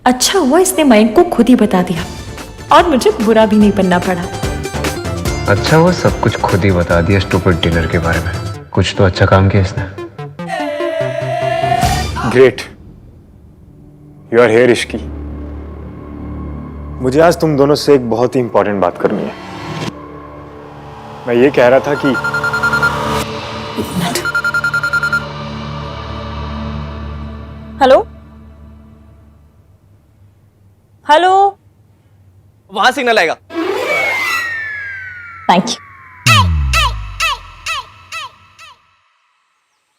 अच्छा हुआ इसने मयंक को खुद ही बता दिया और मुझे बुरा भी नहीं बनना पड़ा। अच्छा हुआ सब कुछ खुद ही बता दिया स्टूपिड डिनर के बारे में। कुछ तो अच्छा काम किया इसने। ग्रेट, यू आर हियर इश्की। मुझे आज तुम दोनों से एक बहुत ही इंपॉर्टेंट बात करनी है। मैं ये कह रहा था कि हेलो हेलो, वहां सिग्नल आएगा। Thank you.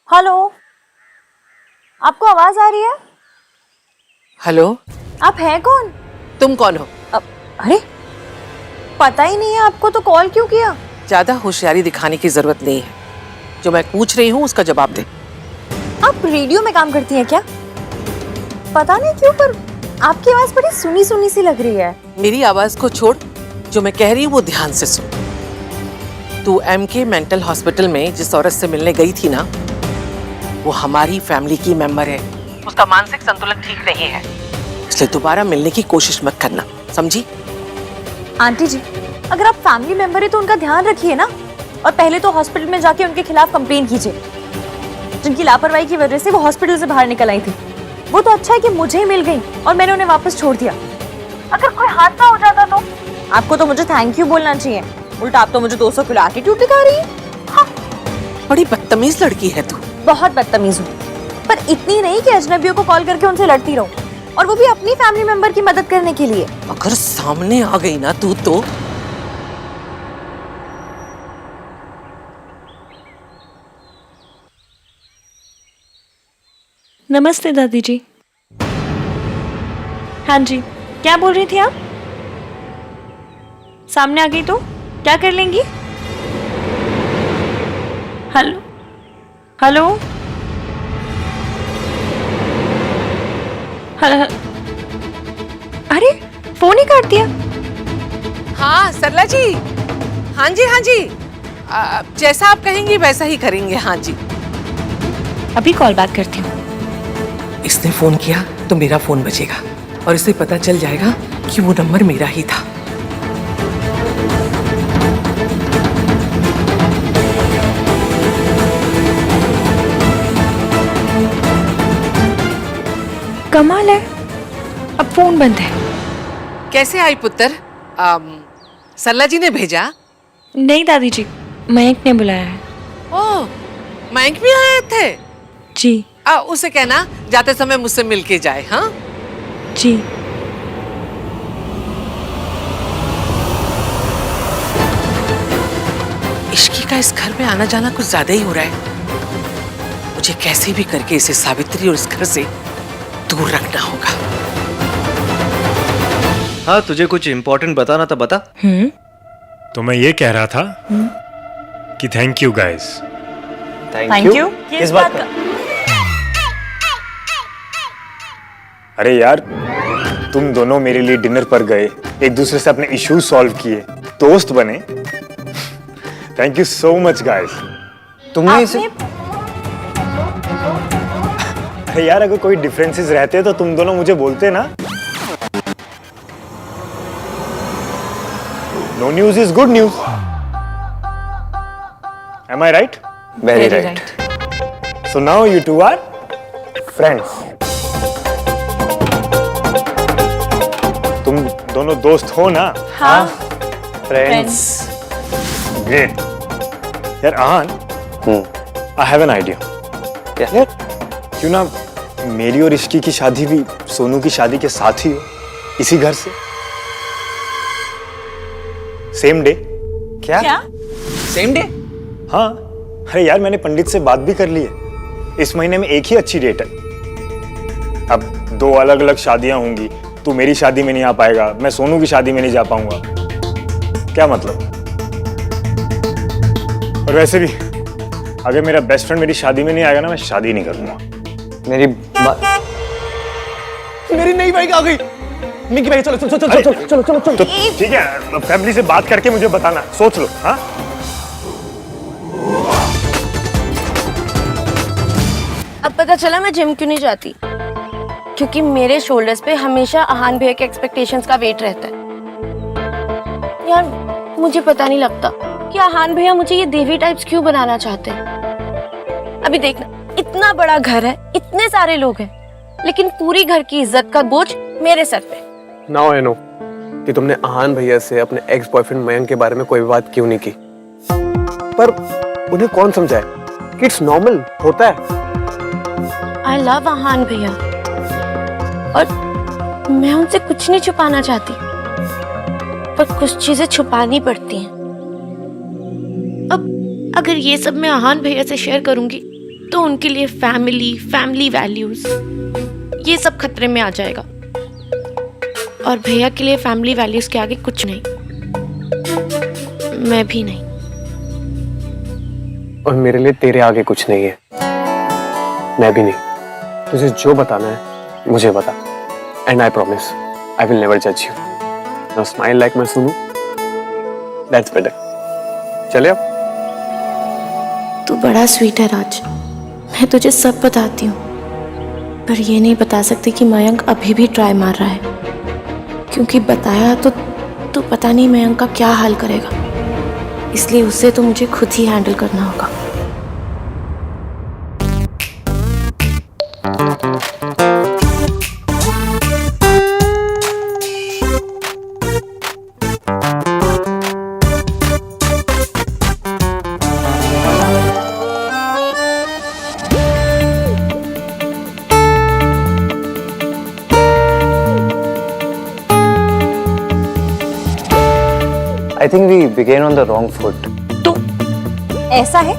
हेलो, आपको आवाज आ रही है? हेलो, आप हैं कौन? तुम कौन हो? अरे पता ही नहीं है आपको, तो कॉल क्यों किया? ज्यादा होशियारी दिखाने की जरूरत नहीं है। जो मैं पूछ रही हूँ उसका जवाब दे। आप रेडियो में काम करती हैं क्या? पता नहीं क्यों पर आपकी आवाज बड़ी सुनी सुनी सी लग रही है। मेरी आवाज को छोड़, जो मैं कह रही हूँ वो ध्यान से सुन। तू एमके मेंटल हॉस्पिटल में जिस औरत से मिलने गई थी ना, वो हमारी फैमिली की मेंबर है। उसका मानसिक संतुलन ठीक नहीं है, इसलिए दोबारा मिलने की कोशिश मत करना, समझी? आंटी जी, अगर आप फैमिली मेंबर है तो उनका ध्यान रखिए ना, और पहले तो हॉस्पिटल में जाके उनके खिलाफ कंप्लेन कीजिए। जिनकी लापरवाही की वजह से वो हॉस्पिटल से बाहर निकल आई थी, वो तो अच्छा है कि मुझे ही मिल गई और मैंने उन्हें वापस छोड़ दिया। अगर कोई हादसा हो जाता तो आपको तो मुझे थैंक यू बोलना चाहिए, उल्टा आप तो मुझे 200 किलो एटीट्यूड दिखा रही है। हाँ। बड़ी बदतमीज लड़की है तू। बहुत बदतमीज हूँ, पर इतनी नहीं कि अजनबियों को कॉल करके उनसे लड़ती रहूं, और वो भी अपनी फैमिली मेंबर की मदद करने के लिए। अगर सामने आ गई ना तू तो नमस्ते दादी जी। हाँ जी, क्या बोल रही थी आप? सामने आ गई तो क्या कर लेंगी? हेलो हेलो हेलो, अरे फोन ही काट दिया। हाँ सरला जी, हाँ जी हाँ जी, जैसा आप कहेंगी वैसा ही करेंगे। हाँ जी, अभी कॉल बैक करती हूँ। इसने फोन किया तो मेरा फोन बजेगा और इसे पता चल जाएगा कि वो नंबर मेरा ही था। कमाल है, अब फोन बंद है। कैसे आई पुत्र? सरला जी ने भेजा? नहीं दादी जी, मयंक ने बुलाया है। ओह, मयंक भी आए थे? जी उसे कहना जाते समय मुझसे मिलके जाए। हाँ जी। इश्की का इस घर में आना जाना कुछ ज्यादा ही हो रहा है। मुझे कैसे भी करके इसे सावित्री और इस घर से दूर रखना होगा। हाँ, तुझे कुछ इम्पोर्टेंट बताना था, बता। तो मैं ये कह रहा था कि thank you guys. Thank you. किस बात का? अरे यार, तुम दोनों मेरे लिए डिनर पर गए, एक दूसरे से अपने इश्यूज सॉल्व किए, दोस्त बने। Thank you so much guys. तुमने इसे अरे यार, अगर कोई डिफरेंसेस रहते तो तुम दोनों मुझे बोलते ना। No news is good news. Am I right? Very right. So now you two are friends. तुम दोनों दोस्त हो ना? हाँ फ्रेंड्स। ग्रेट। यार आहान, आई हैव एन आइडिया। यार क्यों ना मेरी और इश्की की शादी भी सोनू की शादी के साथ ही हो, इसी घर से, सेम डे। क्या? Same day? हाँ, अरे यार मैंने पंडित से बात भी कर ली है, इस महीने में एक ही अच्छी डेट है। अब 2 अलग अलग शादियां होंगी, तू मेरी शादी में नहीं आ पाएगा, मैं सोनू की शादी में नहीं जा पाऊंगा। क्या मतलब? और वैसे भी अगर मेरा बेस्ट फ्रेंड मेरी शादी में नहीं आएगा ना, मैं शादी नहीं करूंगा। मेरी नई बाइक आ गई। मिकी भाई चलो चलो चलो चलो चलो चलो चलो। तो ठीक है, फैमिली से बात करके मुझे बताना, सोच लो। हाँ, अब पता चला मैं जिम क्यों नहीं जाती। क्योंकि मेरे शोल्डर्स पे हमेशा आहान भैया के एक्सपेक्टेशंस का वेट रहता है। यार मुझे पता नहीं लगता कि आहान भैया मुझे ये देवी टाइप्स क्यों बनाना चाहते हैं। अभी देखना, इतना बड़ा घर है, इतने सारे लोग हैं, लेकिन पूरी घर की इज्जत का बोझ मेरे सर पे। नाउ आई नो कि तुमने आहान भैया से अपने एक्स बॉयफ्रेंड मयंक के बारे में कोई बात क्यों नहीं की, पर उन्हें कौन समझाए कि इट्स नॉर्मल होता है। आई लव आहान भैया और मैं उनसे कुछ नहीं छुपाना चाहती, पर कुछ चीजें छुपानी पड़ती हैं। अब अगर ये सब मैं आहान भैया से शेयर करूंगी तो उनके लिए फैमिली वैल्यूज ये सब खतरे में आ जाएगा, और भैया के लिए फैमिली वैल्यूज के आगे कुछ नहीं, मैं भी नहीं। और मेरे लिए तेरे आगे कुछ नहीं है, मैं भी नहीं। तुझे जो बताना है मुझे बता, and I promise I will never जज you. Now smile like my Sunu, that's better. चले अब। तू बड़ा स्वीट है राज, मैं तुझे सब बताती हूँ, पर ये नहीं बता सकती कि मयंक अभी भी ट्राई मार रहा है, क्योंकि बताया तो तू पता नहीं मयंक का क्या हाल करेगा, इसलिए उससे तो मुझे खुद ही हैंडल करना होगा। I think we began on the wrong foot. तो ऐसा है,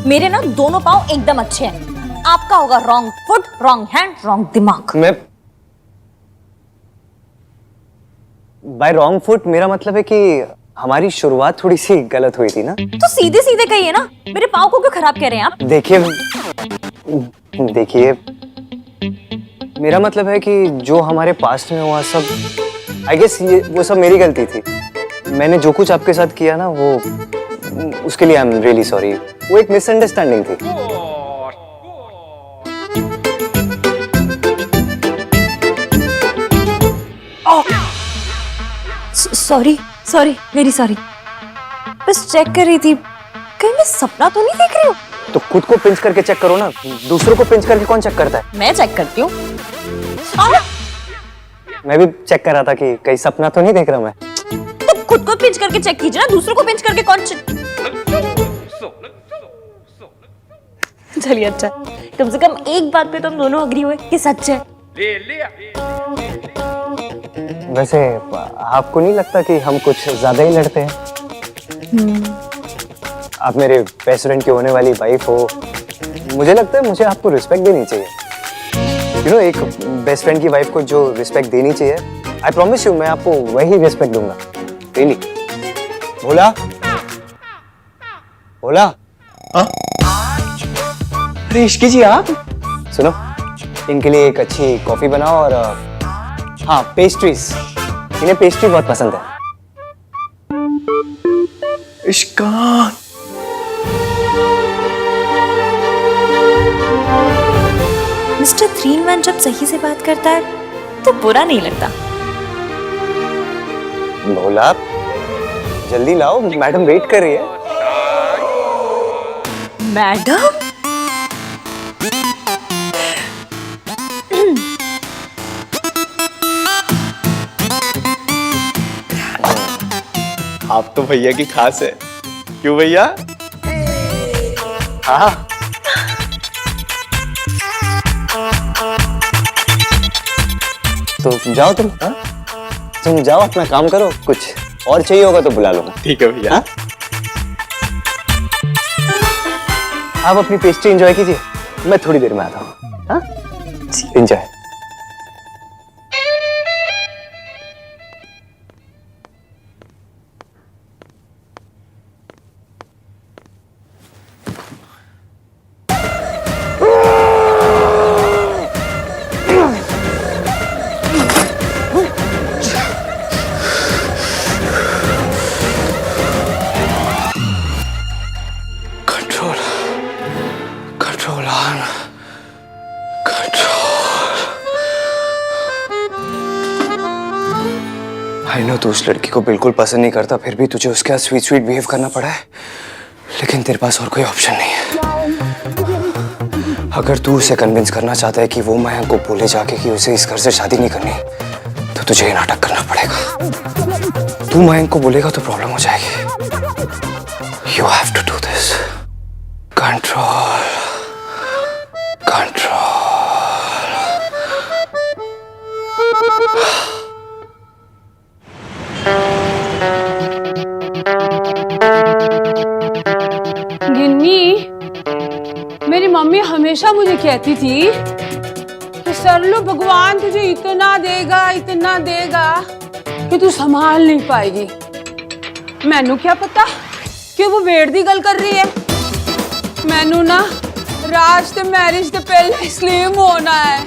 मेरे ना दोनों पाँव एकदम अच्छे हैं, आपका होगा wrong foot, wrong hand, wrong दिमाग। मैं बाय रॉन्ग फुट मेरा मतलब है कि हमारी शुरुआत थोड़ी सी गलत हुई थी ना। तो सीधे सीधे कहिए ना, मेरे पाँव को क्यों खराब कह रहे हैं आप? देखिए मेरा मतलब है कि जो हमारे पास्ट में हुआ सब, आई गेस ये वो सब मेरी गलती थी। मैंने जो कुछ आपके साथ किया ना, वो उसके लिए आई एम रियली सॉरी। वो एक मिसअंडरस्टैंडिंग थी। सॉरी सॉरी वेरी सॉरी, बस चेक कर रही थी, कहीं मैं सपना तो नहीं देख रही हूँ। तो खुद को पिंच करके चेक करो ना, दूसरों को पिंच करके कौन चेक करता है? मैं चेक करती हूँ। मैं भी चेक कर रहा था कि कहीं सपना तो नहीं देख रहा मैं। तो खुद को पिंच करके चेक कीजिए ना, दूसरों को पिंच करके कौन चलिए अच्छा, कम से कम एक बात पे तो हम दोनों अग्री हुए कि सच है। वैसे आपको नहीं लगता कि हम कुछ ज्यादा ही लड़ते हैं? आप मेरे बेस्ट फ्रेंड की होने वाली वाइफ हो, मुझे लगता है मुझे आपको रिस्पेक्ट देनी चाहिए। यू नो, एक बेस्ट फ्रेंड की वाइफ को जो रिस्पेक्ट देनी चाहिए, आई प्रॉमिस यू मैं आपको वही रिस्पेक्ट दूंगा। रियली। भोला, भोला। अरे इश्की जी आप सुनो, इनके लिए एक अच्छी कॉफी बनाओ और हाँ पेस्ट्रीज, इन्हें पेस्ट्री बहुत पसंद है। इश्कान, मिस्टर 3-1 जब सही से बात करता है तो बुरा नहीं लगता। भोला जल्दी लाओ, मैडम वेट कर रही है। मैडम? आप तो भैया की खास है, क्यों भैया? हाँ तो जाओ तुम, हाँ? तुम जाओ अपना काम करो, कुछ और चाहिए होगा तो बुला लो। ठीक है भैया। हाँ? आप अपनी पेस्ट्री एंजॉय कीजिए, मैं थोड़ी देर में आता हूँ। हाँ? एंजॉय। आई नो तू उस लड़की को बिल्कुल पसंद नहीं करता, फिर भी तुझे उसके साथ स्वीट स्वीट बिहेव करना पड़ा है। लेकिन तेरे पास और कोई ऑप्शन नहीं है। अगर तू उसे कन्विंस करना चाहता है कि वो मयंक को बोले जाके कि उसे इस घर से शादी नहीं करनी, तो तुझे ये नाटक करना पड़ेगा। तू मयंक को बोलेगा तो प्रॉब्लम हो जाएगी। You have to do this. Control, control. Ginni, मेरी मम्मी हमेशा मुझे कहती थी कि सरलू भगवान तुझे इतना देगा कि तू संभाल नहीं पाएगी। मैनू क्या पता कि वो वेट दी गल कर रही है। मैनू ना राज ते मैरिज ते पहले स्लिम होना है।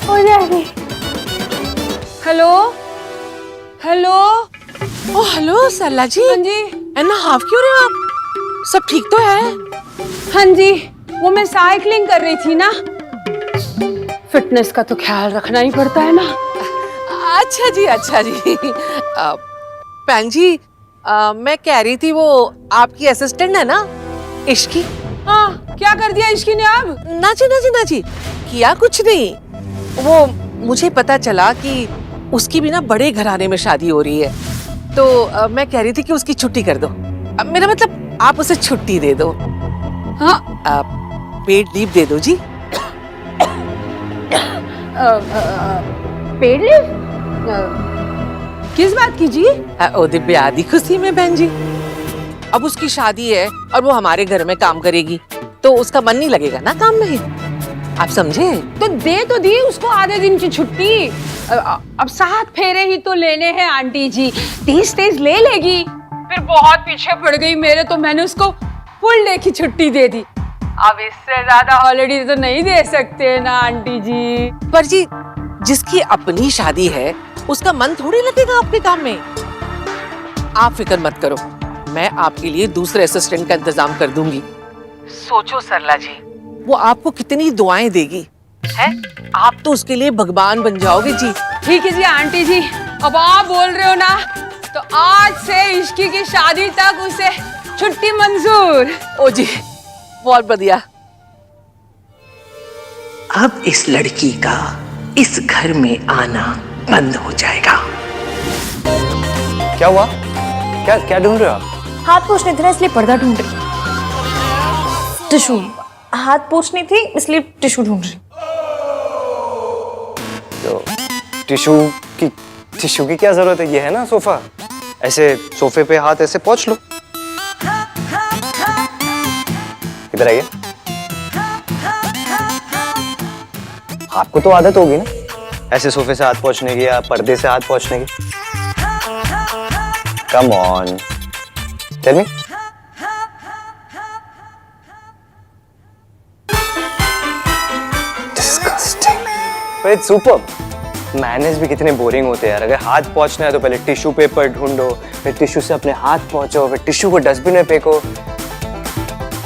हो जाएगी। Hello hello. Oh hello Sarla ji. हाँ जी। एना हाफ क्यों रहे हो आप? सब ठीक तो है? हाँ जी, वो मैं साइकिलिंग कर रही थी ना। फिटनेस का तो ख्याल रखना ही पड़ता है ना। अच्छा जी, अच्छा जी। पैन जी, मैं कह रही थी वो आपकी असिस्टेंट है ना इश्की? हाँ, क्या कर दिया इश्की ने अब? ना जी, किया कुछ नहीं। वो मुझे पता चला कि उसकी भी ना बड़े घराने में शादी हो रही है, तो मैं कह रही थी कि उसकी छुट्टी कर दो। मेरा मतलब आप उसे छुट्टी दे दो। हाँ, पेड लीव दे दो जी। Paid leave? किस बात की जी? ओदे ब्याह दी खुशी में बहन जी। अब उसकी शादी है और वो हमारे घर में काम करेगी, तो उसका मन नहीं लगेगा ना काम में। आप समझे? तो दी उसको आधे दिन की छुट्टी। अब 7 फेरे ही तो लेने हैं आंटी जी। 30 ले लेगी। फिर बहुत पीछे पड़ गई मेरे, तो मैंने उसको फुल डे की छुट्टी दे दी। अब इससे ज्यादा हॉलिडे तो नहीं दे सकते ना आंटी जी। पर जी, जिसकी अपनी शादी है उसका मन थोड़ी लगेगा आपके काम में। आप फिक्र मत करो, मैं आपके लिए दूसरे असिस्टेंट का इंतजाम कर दूंगी। सोचो सरला जी, वो आपको कितनी दुआएं देगी है। आप तो उसके लिए भगवान बन जाओगे जी। ठीक है जी आंटी जी, अब आप बोल रहे हो ना, तो आज से इश्की की शादी तक उसे छुट्टी मंजूर। ओ जी, बहुत बढ़िया। अब इस लड़की का इस घर में आना बंद हो जाएगा। क्या हुआ? क्या ढूंढ रहे हो आप? हाथ पोंछने थे ना, इसलिए पर्दा ढूंढ रही। टिश्यू, हाथ पोंछनी थी इसलिए टिश्यू ढूंढ रही। तो टिश्यू की क्या जरूरत है? ये है ना सोफा, ऐसे सोफे पे हाथ ऐसे पोंछ लो। इधर आइए। आपको तो आदत होगी ना ऐसे सोफे से हाथ पोंछने की या पर्दे से हाथ पोंछने की। Come on, tell me. Disgusting, but it's superb. Manage भी कितने बोरिंग होते हैं यार। अगर हाथ पोंछना है तो पहले टिश्यू पेपर ढूंढो, फिर टिश्यू से अपने हाथ पोंछो, फिर टिश्यू को डस्टबिन में फेंको।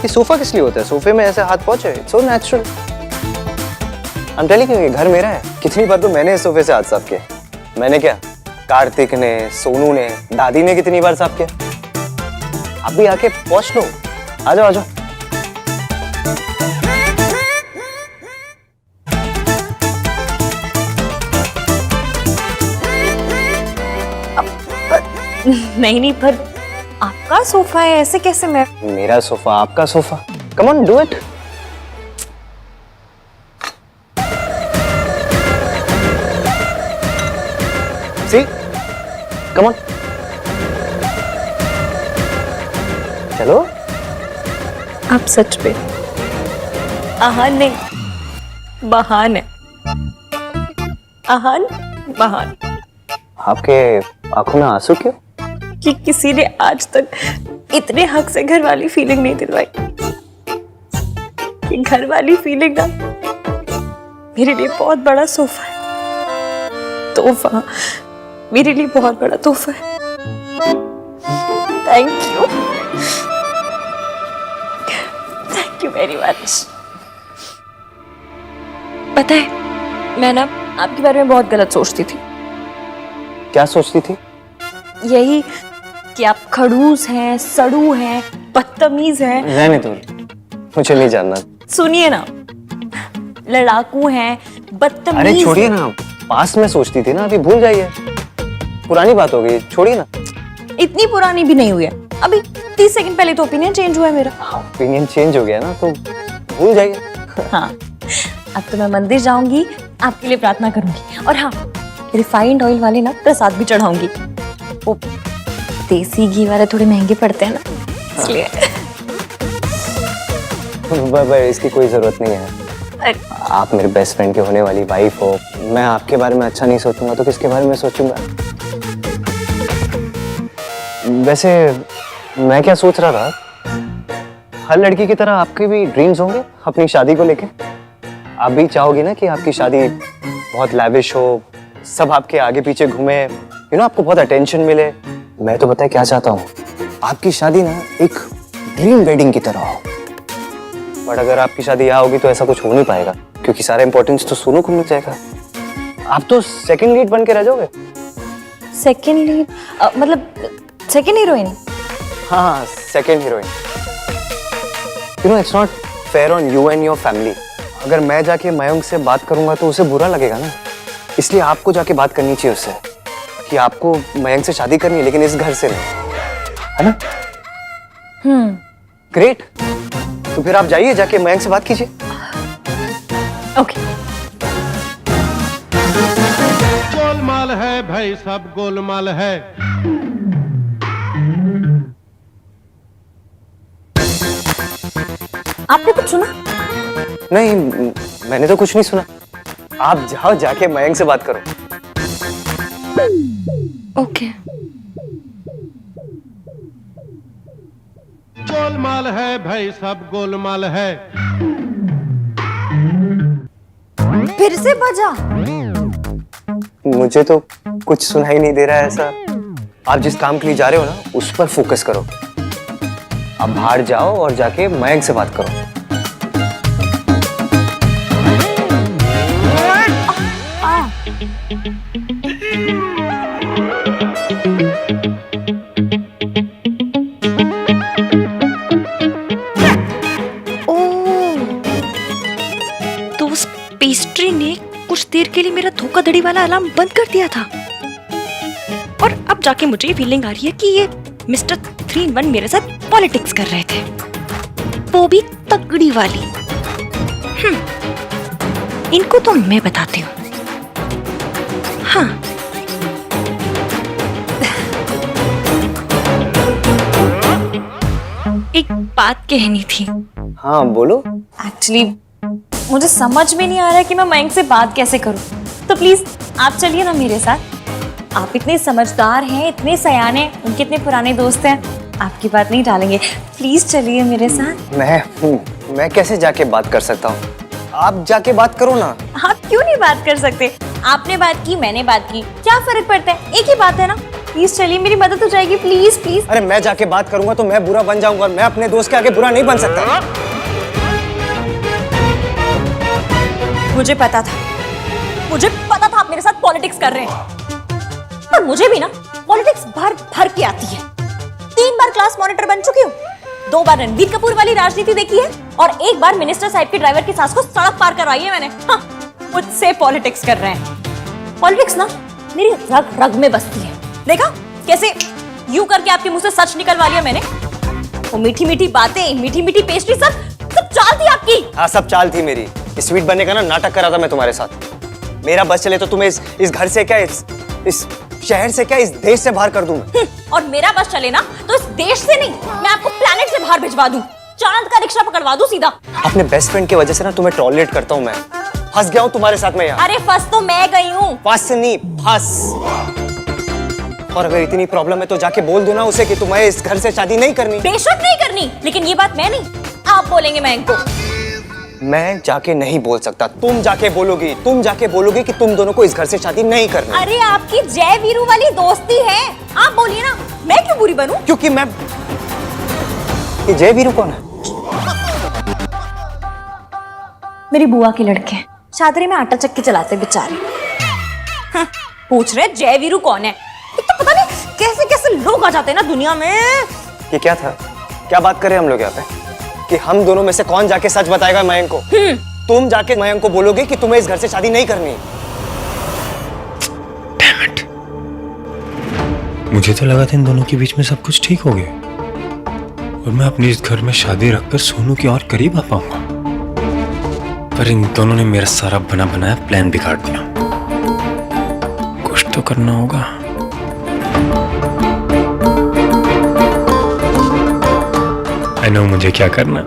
ये सोफा किस लिए होता है? सोफे में ऐसे हाथ पोंछे, it's so natural. I am telling you, ये घर मेरा है। कितनी बार तो मैंने इस सोफे से हाथ साफ किया। मैंने क्या, कार्तिक ने, सोनू ने, दादी ने कितनी बार साफ किया। आप भी आके पोंछ लो। आ जाओ आ जाओ। नहीं, पर आपका सोफा है, ऐसे कैसे? मैं मेरा सोफा, आपका sofa. Come on, do it. See, come on, चलो। आप सच पे आहान नहीं, बहान है। आहान, बहान। आपके आंखों में आंसू क्यों? कि किसी ने आज तक इतने हक से घर वाली फीलिंग नहीं दिलवाई। कि घर वाली फीलिंग ना मेरे लिए बहुत बड़ा सोफा है। तोहफा, मेरे लिए बहुत बड़ा तोहफा है। Thank you very much. पता है, मैं ना आपके बारे में बहुत गलत सोचती थी। क्या सोचती थी? यही कि आप खड़ूस हैं, सड़ू हैं, बदतमीज हैं। रहने दो, मुझे नहीं जानना। सुनिए ना, लड़ाकू हैं, बदतमीज। अरे छोड़िए ना, पास में सोचती थी ना, अभी भूल जाइए, पुरानी बात हो गई, छोड़िए ना। इतनी पुरानी भी नहीं हुई है, अभी 30 सेकंड पहले तो ओपिनियन चेंज हुआ है मेरा। ओपिनियन चेंज हो गया ना, तो भूल जाइए। हाँ, अब तो मैं मंदिर जाऊंगी, आपके लिए प्रार्थना करूंगी, और हाँ, रिफाइंड ऑयल वाले ना प्रसाद भी चढ़ाऊंगी। वो देसी घी वाले थोड़े महंगे पड़ते हैं ना, इसलिए। इसकी कोई जरूरत नहीं है। आप मेरे बेस्ट फ्रेंड के होने वाली वाइफ हो, मैं आपके बारे में अच्छा नहीं सोचूंगा तो किसके बारे में सोचूंगा? वैसे मैं क्या सोच रहा था, हर लड़की की तरह आपके भी ड्रीम्स होंगे अपनी शादी को लेके। आप भी चाहोगी ना कि आपकी शादी बहुत लैविश हो, सब आपके आगे पीछे घूमे, आपको बहुत अटेंशन मिले। मैं तो बताए क्या चाहता हूँ, आपकी शादी ना एक ड्रीम वेडिंग की तरह हो। बट अगर आपकी शादी यहाँ होगी तो ऐसा कुछ हो नहीं पाएगा, क्योंकि सारा इंपॉर्टेंस तो सोनू को मिल जाएगा। आप तो सेकंड लीड बन के रह जाओगे। सेकंड लीड मतलब सेकंड हीरोइन? हाँ, second heroine. It's not fair on you and your family. अगर मैं जाके मयंक से बात करूंगा तो उसे बुरा लगेगा ना, इसलिए आपको जाके बात करनी चाहिए उससे कि आपको मयंक से शादी करनी है, लेकिन इस घर से नहीं, है ना? ग्रेट, तो फिर आप जाइए, जाके मयंक से बात कीजिए। ओके। गोलमाल है भाई, सब गोलमाल है। आपने कुछ सुना? नहीं, मैंने तो कुछ नहीं सुना। आप जाओ, जाके मयंक से बात करो। ओके। गोलमाल है भाई, सब गोलमाल है। फिर से बजा। मुझे तो कुछ सुनाई नहीं दे रहा है ऐसा। आप जिस काम के लिए जा रहे हो ना, उस पर फोकस करो। आप बाहर जाओ और जाके मयंक से बात करो। तो उस पेस्ट्री ने कुछ देर के लिए मेरा धोखाधड़ी वाला अलार्म बंद कर दिया था, और अब जाके मुझे फीलिंग आ रही है कि ये मिस्टर 3-in-1 मेरे साथ पॉलिटिक्स कर रहे थे, वो भी तगड़ी वाली। इनको तो मैं बताती हूँ। हाँ, एक बात कहनी थी। हाँ बोलो। एक्चुअली मुझे समझ में नहीं आ रहा है कि मैं मयंक से बात कैसे करूं, तो प्लीज आप चलिए ना मेरे साथ। आप इतने समझदार हैं, इतने सयाने, उनके इतने पुराने दोस्त हैं, आपकी बात नहीं टालेंगे। प्लीज चलिए मेरे साथ। मैं कैसे जाके बात कर सकता हूँ? आप जाके बात करो ना। आप क्यों नहीं बात कर सकते? आपने बात की, मैंने बात की, क्या फर्क पड़ता है? एक ही बात है ना। प्लीज चलिए, मेरी मदद हो जाएगी। Please please. अरे मैं जाके बात करूंगा तो मैं बुरा बन जाऊंगा, और मैं अपने दोस्त के आगे बुरा नहीं बन सकता। मुझे पता था आप मेरे साथ पॉलिटिक्स कर रहे हैं, पर मुझे भी ना पॉलिटिक्स भर भर के आती है। 3 बार क्लास मॉनिटर बन चुकी हूँ, 2 बार रणबीर कपूर वाली राजनीति देखी है, और 1 बार मिनिस्टर साहब के ड्राइवर की सास को सड़क पार करवाई है मैंने। हाँ, मुझसे पॉलिटिक्स कर रहे हैं। पॉलिटिक्स ना मेरी रग रग में बसती है। देखा कैसे यूं करके आपके मुंह से सच निकलवा लिया मैंने। वो मीठी मीठी बातें, मीठी मीठी पेस्ट्री, सब चाल थी आपकी। हाँ, सब चाल थी मेरी। स्वीट बनने का ना नाटक कर रहा था मैं तुम्हारे साथ। मेरा बस चले तो तुम्हें इस घर से क्या, इस शहर से क्या, इस देश से बाहर कर दूं। और मेरा बस चले ना तो इस देश से नहीं, मैं आपको प्लेनेट से बाहर भिजवा दूं, चांद का रिक्शा पकड़वा दूं सीधा। अपने बेस्ट फ्रेंड की वजह से ना तुम्हें टॉलरेट करता हूं मैं। फंस गया हूं तुम्हारे साथ में यहाँ। अरे फंस तो मैं गई हूँ। फंस नहीं, फंस। और अगर इतनी प्रॉब्लम है तो जाके बोल दो ना उसे कि तुम्हें इस घर से शादी नहीं करनी। बेशक नहीं करनी, लेकिन ये बात मैं नहीं, आप बोलेंगे मयंक को। मैं जाके नहीं बोल सकता, तुम जाके बोलोगी कि तुम दोनों को इस घर से शादी नहीं करनी। अरे आपकी जय वीरू वाली दोस्ती है, आप बोलिए ना, मैं क्यों बुरी बनूं? क्योंकि मैं, ये जय वीरू कौन है? मेरी बुआ के लड़के, शादी में आटा चक्की चलाते बेचारे। हाँ, पूछ रहे जयवीरू कौन है? एक तो पता नहीं कैसे कैसे लोग आ जाते हैं ना दुनिया में। ये क्या था? क्या बात करें हम लोग यहाँ पे कि हम दोनों में से कौन जाके सच बताएगा मयंक को? तुम जाके मयंक को बोलोगे कि तुम्हें इस घर से शादी नहीं करनी। Damn it. मुझे तो लगा था इन दोनों के बीच में सब कुछ ठीक हो गया और मैं अपनी इस घर में शादी रखकर सोनू के और करीब आ पाऊंगा, पर इन दोनों ने मेरा सारा बना बनाया प्लान बिगाड़ दिया। कुछ तो करना होगा। I know मुझे क्या करना।